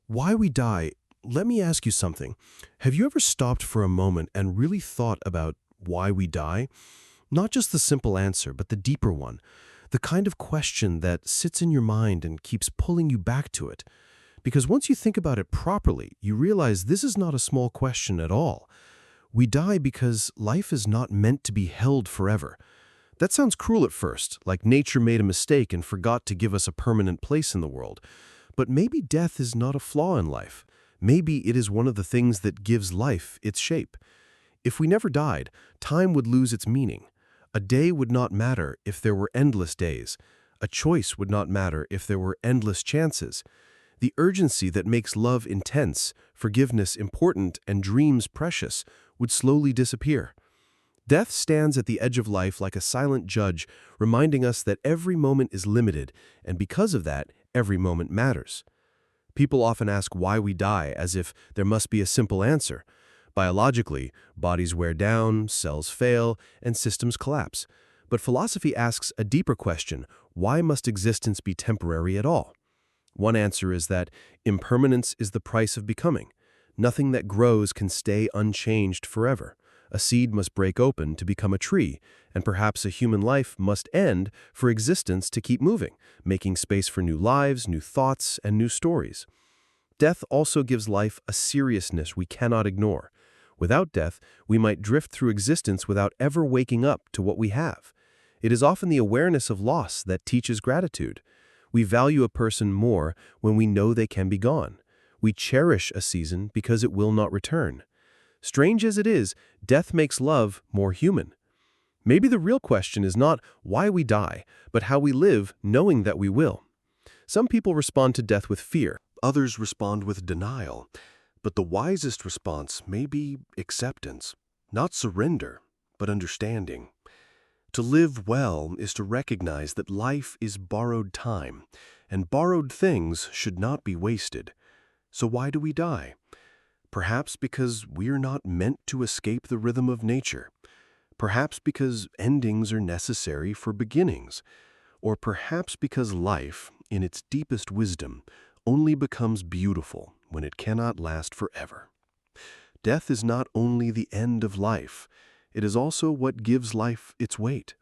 Why we die, let me ask you something. Have you ever stopped for a moment and really thought about why we die? Not just the simple answer, but the deeper one. The kind of question that sits in your mind and keeps pulling you back to it. Because once you think about it properly, you realize this is not a small question at all. We die because life is not meant to be held forever. That sounds cruel at first, like nature made a mistake and forgot to give us a permanent place in the world. But maybe death is not a flaw in life. Maybe it is one of the things that gives life its shape. If we never died, time would lose its meaning. A day would not matter if there were endless days. A choice would not matter if there were endless chances. The urgency that makes love intense, forgiveness important, and dreams precious would slowly disappear. Death stands at the edge of life like a silent judge, reminding us that every moment is limited, and because of that, every moment matters. People often ask why we die, as if there must be a simple answer. Biologically, bodies wear down, cells fail, and systems collapse. But philosophy asks a deeper question: why must existence be temporary at all? One answer is that impermanence is the price of becoming. Nothing that grows can stay unchanged forever. A seed must break open to become a tree, and perhaps a human life must end for existence to keep moving, making space for new lives, new thoughts, and new stories. Death also gives life a seriousness we cannot ignore. Without death, we might drift through existence without ever waking up to what we have. It is often the awareness of loss that teaches gratitude. We value a person more when we know they can be gone. We cherish a season because it will not return. Strange as it is, death makes love more human. Maybe the real question is not why we die, but how we live knowing that we will. Some people respond to death with fear. Others respond with denial. But the wisest response may be acceptance. Not surrender, but understanding. To live well is to recognize that life is borrowed time, and borrowed things should not be wasted. So why do we die? Perhaps because we're not meant to escape the rhythm of nature. Perhaps because endings are necessary for beginnings. Or perhaps because life, in its deepest wisdom, only becomes beautiful when it cannot last forever. Death is not only the end of life, it is also what gives life its weight.